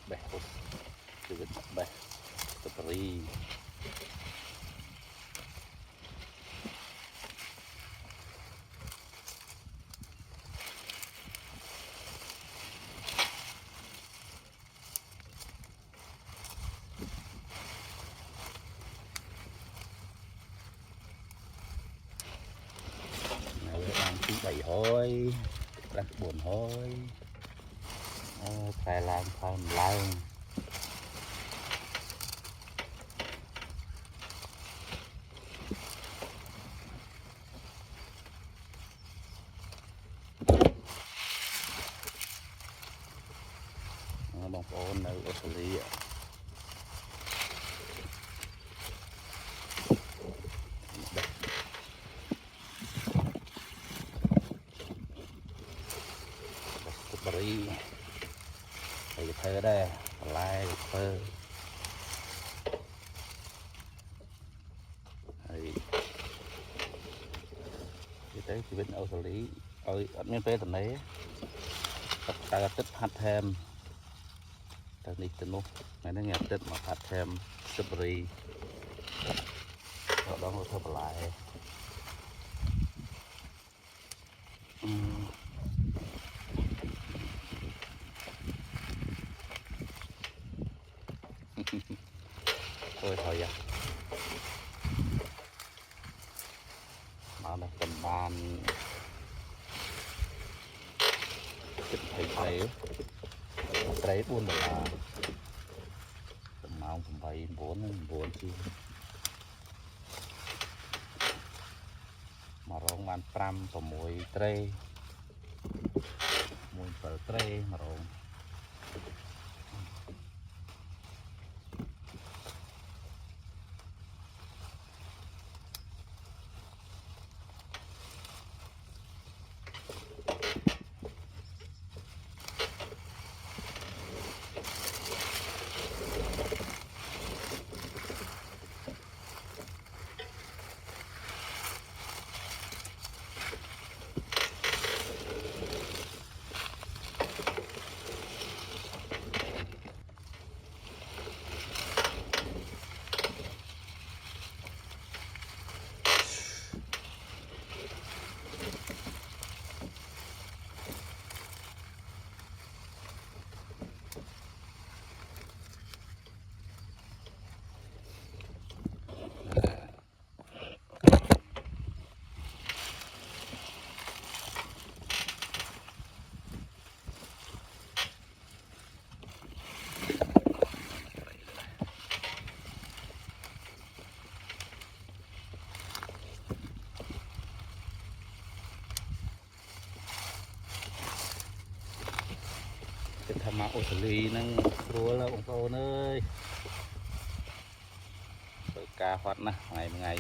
bè hụt từ vịt bè tập ri đang thứ bảy thôi đang buồn thôi phải làm phải làm bóng ôn ở Australia beri thì thơ đây lai thơ thì tới chỉ biết âu xử lý ơi ở miền tây tận đấy ta tích hạt thêm ta đi từ lúc ngày nó nghe tích mà hạt thêm beri ở đó nó thơ lại thôi thôi à mà là tầm bàn chụp thấy buồn là tầm máu tầm bảy bốn chi mà rong ăn pram và mùi tre mùi phở tre mà rong cái tham mạo xử lý nâng rùa là bông tô ơi ca hoạt nè ngày